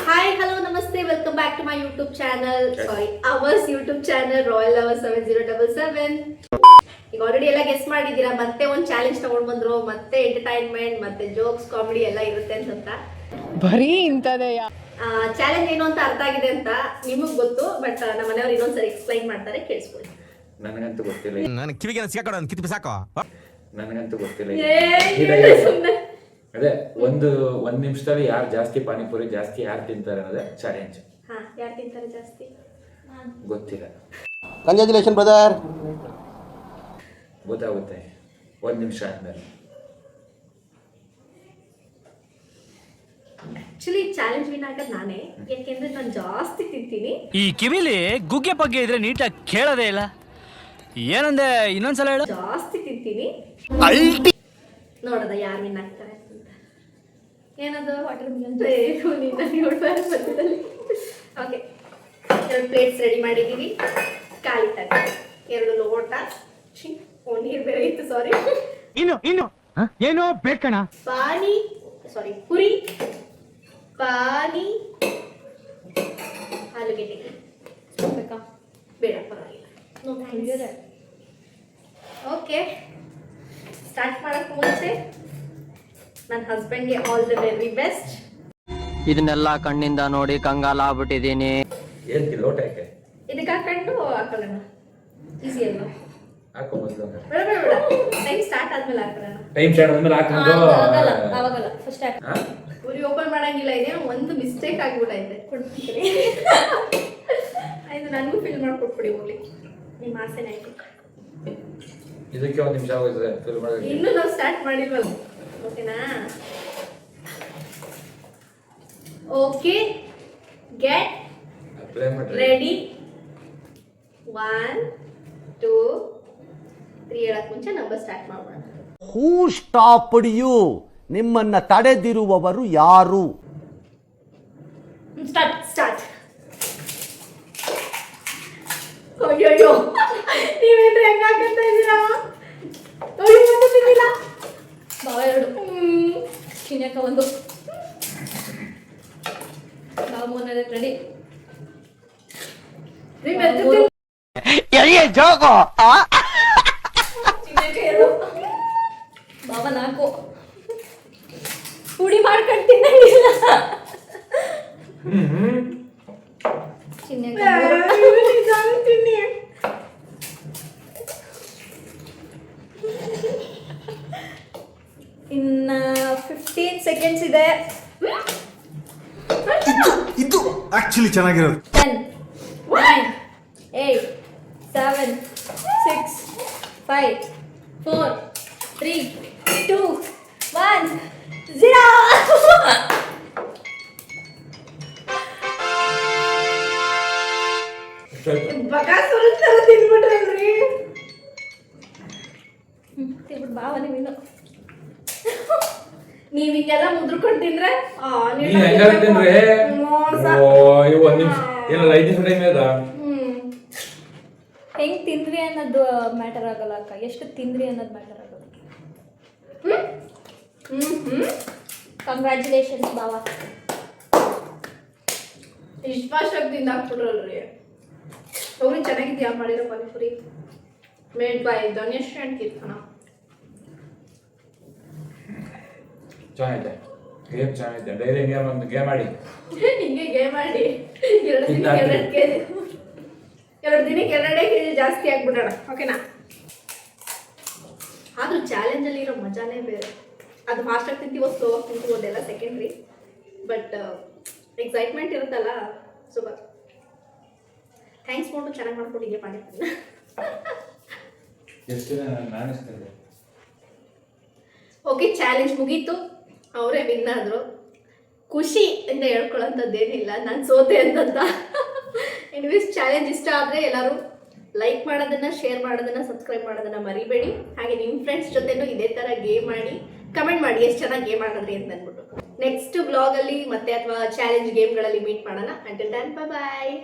Hi, hello, namaste. Welcome back to my YouTube channel. Sorry, our YouTube channel, Royal Lover 7077. ಈಗ already ಎಲ್ಲ guess ಮಾಡಿದ್ದೀರಾ. ಮತ್ತೆ ಒಂದು challenge ತಗೊಂಡು ಬಂದ್ರು. ಮತ್ತೆ ಎಂಟರ್ಟೈನ್ಮೆಂಟ್, ಮತ್ತೆ ಜೋಕ್ಸ್, ಕಾಮಿಡಿ ಎಲ್ಲ ಇರುತ್ತೆ ಅಂತ. ಬರೀ ಇಂಥದೇ. ಚಾಲೆಂಜ್ ಏನು ಅಂತ ಅರ್ಥ ಆಗಿದೆ ಅಂತ ನಿಮಗೆ ಗೊತ್ತು, ಬಟ್ ನಮ್ಮ ಮನೆಯವರು ಇನ್ನೊಂದ್ಸರಿ ಎಕ್ಸ್ಪ್ಲೈನ್ ಮಾಡ್ತಾರೆ, ಕೇಳಿಸ್ಕೊಳ್ಳಿ. ನನಗಂತೂ ಗೊತ್ತಿಲ್ಲ. ನನ್ನ ಕಿವಿಗೆ ಸಿಕ್ಕಾಕೊಂಡು ಒಂದು ಕಿತ್ತು ಸಾಕು. ನನಗಂತೂ ಗೊತ್ತಿಲ್ಲ. ಅದೇ ಒಂದ್ ನಿಮಿಷದಲ್ಲಿ ಯಾರು ಜಾಸ್ತಿ ಪಾನಿಪುರಿ ಜಾಸ್ತಿ ಯಾರು ತಿಂತಾರೆ ಅನ್ನೋದೇ ಚಾಲೆಂಜ್. ಯಾರು ತಿಂತಾರೆ ಜಾಸ್ತಿ ಗೊತ್ತಿಲ್ಲ. Congratulation brother. ಗೊತ್ತಾಗುತ್ತೆ 1 ನಿಮಿಷ ಆದ್ಮೇಲೆ. ಆಕ್ಚುಲಿ ಚಾಲೆಂಜ್ ವಿನ್ ಆಗೋದು ನಾನೇ, ಯಾಕೆಂದ್ರೆ ನಾನು ಜಾಸ್ತಿ ತಿಂತೀನಿ. ಈ ಕಿವಿಲಿ ಗುಗ್ಗೆ ಬಗ್ಗೆ ಇದ್ರೆ ನೀಟಾಗಿ ಕೇಳೋದೇ ಇಲ್ಲ. ಏನಂದೆ ಇನ್ನೊಂದ್ಸಲ ಹೇಳು. ಜಾಸ್ತಿ ತಿಂತೀನಿ. ನೋಡೋದ ಯಾರು ವಿನ್ ಆಗ್ತಾರೆ ಅಂತ. ಏನದು water Milan okay, 2 plates ready ಮಾಡಿದ್ದೀವಿ. ಖಾಲಿ ತಟ್ಟೆ, 2 ಲೋಟ, ನೀರು ಬೇರೆ ಇತ್ತು, ಸಾರಿ. ಇನ್ನು ಏನೋ ಬೇಕಣ. ಪುರಿ, ಪಾನಿ, ಆಲೂಗೆಡ್ಡೆ ಬೇಕಾ? ಬೇಡ, ಪರವಾಗಿಲ್ಲ. ಓಕೆ, ಸ್ಟಾರ್ಟ್ ಮಾಡಕ್ಕೆ ಮುಂಚೆ ನನ್ನ ಹಸ್ಬೆಂಡ್ಗೆ ಆಲ್ ದಿ ವೆರಿ ಬೆಸ್ಟ್. ಇದನ್ನೆಲ್ಲ ಕಣ್ಣಿಂದ ನೋಡಿ ಕಂಗಾಲ ಆಗ್ಬಿಟ್ಟಿದ್ದೀನಿ. ಏನಕ್ಕೆ ಲೋಟ ಯಾಕೆ? ಇದಕ್ಕೆ ಹಾಕೊಂಡು ಹಾಕೊಳ್ಳೋಣ, ಈಸಿ ಅಲ್ವಾ? ಹಾಕೋ ಮೊದಲು. ಬೇಡ ಬೇಡ ಬೇಡ, ಟೈಮ್ ಸ್ಟಾರ್ಟ್ ಆದ್ಮೇಲೆ ಹಾಕೊಳ್ಳೋಣ. ಟೈಮ್ ಸ್ಟಾರ್ಟ್ ಆದ್ಮೇಲೆ ಹಾಕೊಂಡು ಅವಾಗಲ್ಲ ಫಸ್ಟ್ ಪುರಿ ಓಪನ್ ಮಾಡಂಗಿಲ್ಲ. ಇದೆ ಒಂದು ಮಿಸ್ಟೇಕ್ ಆಗಿಬಿಟ್ಟೈತೆ, ಕೊಡ್ತೀನಿ. ಆಯ್ತು, ನನಗೂ ಫಿಲ್ ಮಾಡ್ಕೊಟ್ಬಿಡಿ ಹೋಗ್ಲಿ, ನಿಮ್ಮ ಆಸೆನೇ ಆಯ್ತು. ಇದಕ್ಕೆ 1 ನಿಮಿಷ ಆಗೋಯ್ತದೆ ಫಿಲ್ ಮಾಡೋದಕ್ಕೆ. ಇನ್ನು ನಾವು ಸ್ಟಾರ್ಟ್ ಮಾಡಿಲ್ವಲ್ಲ, ಓಕೆನಾ? ಓಕೆ, ಗೆಟ್ ಅಪ್ಲೈ ಮಾಡಿ ರೆಡಿ. 1 2 3 ಹೇಳಕ್ ಮುಂಚೆ ನಂಬರ್ ಸ್ಟಾರ್ಟ್ ಮಾಡೋಣ. ಹೂ ಸ್ಟಾಪ್ಡ್ ಯು? ನಿಮ್ಮನ್ನ ತಡೆದಿರುವವರು ಯಾರು? ಸ್ಟಾರ್ಟ್. ಅಯ್ಯೋ, ನೀವೇನ್ರಿ ಹೆಂಗಾಕಂತ ಇದ್ದೀರಾ? ಒಂದು ತಿನ್ನಿಲ್ಲ, ಬಾವ 2, ಚಿನ್ನಕ 1, ಬಾವ 3 ರೆಡಿ. ಜೋಗೋ ಚಿನ್ನಕ 2, ಬಾವ 4. ಪುಡಿ ಮಾಡ್ಕೊಂಡು ತಿನ್ನಂಗಿಲ್ಲ. ಚಿನ್ನಕ ತಿನ್ನಿ. ಇನ್ನ 15 ಸೆಕೆಂಡ್ಸ್ ಇದೆ. ಇದು ಆಕ್ಚುಲಿ ಚೆನ್ನಾಗಿರೋದು. 10 9 8 7 6 5 4 3 2 1 0. ಬಕಾಸುರ ತರ ತಿನ್ಬಿಟ್ರಲ್ರಿ. ತಿನ್ಬಿಟ್ಟು ಬಾವನೆ ಮೀನು. ನೀವ್ ಹಿಂಗೆಲ್ಲ ಮುದ್ರಕೊಂಡು ತಿಂದ್ರೆ ನೀ ಹೆಂಗಾರ ತಿನ್ರಿ. ಓ, ಇವು 1 ನಿಮಿಷ ಏನಲ್ಲ 5 ನಿಮಿಷ ಟೈಮ್ ಇದೆ. ಹೆಂಗ್ ತಿಂದ್ರಿ ಅನ್ನೋದು ಮ್ಯಾಟರ್ ಆಗಲ್ಲ ಅಕ್ಕ, ಎಷ್ಟು ತಿಂದ್ರಿ ಅನ್ನೋದು ಮ್ಯಾಟರ್ ಆಗಲ್ಲ. ಕಂಗ್ರ್ಯಾಚುಲೇಷನ್ಸ್ ಬಾವ. ಇಷ್ಟು ಫಾಸ್ಟಾಗಿ ತಿಂದಾಕ್ಬಿಟ್ರಲ್ರಿ. ಅವ್ರು ಚೆನ್ನಾಗಿದ್ಯಾ ಮಾಡಿರೋ ಪಾನಿಪುರಿ? ಮೇಡ್ ಬೈ ಧನ್ಯಶ್ ಅಂಡ್ ಕೀರ್ತನ. ಚೆನ್ನಾಗಿದೆ, ಗೇಮ್ ಚೆನ್ನಾಗಿದೆ. ಡೈಲಿ ಗೇಮ್ ಒಂದು ಗೇಮ್ ಆಡಿ. ಹಿಂಗೆ ಗೇಮ್ ಆಡಿ 2 ದಿನಕ್ಕೆ 2 ಕೆಜಿ, 2 ದಿನಕ್ಕೆ 2 ಕೆಜಿ ಜಾಸ್ತಿ ಆಗ್ಬಿಡೋಣ, ಓಕೆನಾ? ಆದ್ರೂ ಚಾಲೆಂಜ್ ಅಲ್ಲಿ ಇರೋ ಮಜಾನೇ ಬೇರೆ. ಅದು ಫಾಸ್ಟಾಗಿ ತಿಂತೀವೋ ಸ್ಲೋ ಆಗಿ ತಿಂತೀವೋ ಅದೆಲ್ಲ ಸೆಕೆಂಡ್ರಿ, ಬಟ್ ಎಕ್ಸೈಟ್ಮೆಂಟ್ ಇರುತ್ತಲ್ಲ, ಸೂಪರ್. ಥ್ಯಾಂಕ್ಸ್ ಫೋಟು ಚೆನ್ನಾಗಿ ಮಾಡ್ಕೊಂಡು ಹೀಗೆ ಮಾಡಿದ್ದೀನಿ. ಎಷ್ಟು ದಿನ ನಾನು ಅನಿಸ್ತಿದ್ದೆ. ಓಕೆ, ಚಾಲೆಂಜ್ ಮುಗೀತು, ಅವರೇ ವಿನ್ ಆದರು. ಖುಷಿ ಅಂತ ಹೇಳ್ಕೊಳ್ಳೋಂಥದ್ದೇನಿಲ್ಲ, ನಾನು ಸೋತೆ ಅಂತ. ಎನಿವೇಸ್, ಚಾಲೆಂಜ್ ಇಷ್ಟ ಆದರೆ ಎಲ್ಲರೂ ಲೈಕ್ ಮಾಡೋದನ್ನು, ಶೇರ್ ಮಾಡೋದನ್ನು, ಸಬ್ಸ್ಕ್ರೈಬ್ ಮಾಡೋದನ್ನು ಮರಿಬೇಡಿ. ಹಾಗೆ ನಿಮ್ಮ ಫ್ರೆಂಡ್ಸ್ ಜೊತೆನೂ ಇದೇ ಥರ ಗೇಮ್ ಮಾಡಿ ಕಮೆಂಟ್ ಮಾಡಿ ಎಷ್ಟು ಚೆನ್ನಾಗಿ ಗೇಮ್ ಆಡಿದ್ರಿ ಅಂತ ಅಂದ್ಬಿಟ್ಟು. ನೆಕ್ಸ್ಟ್ ಬ್ಲಾಗಲ್ಲಿ ಮತ್ತೆ ಅಥವಾ ಚಾಲೆಂಜ್ ಗೇಮ್ಗಳಲ್ಲಿ ಮೀಟ್ ಮಾಡೋಣ. ಅಂಟಿಲ್ ದೆನ್, ಬಾಯ್.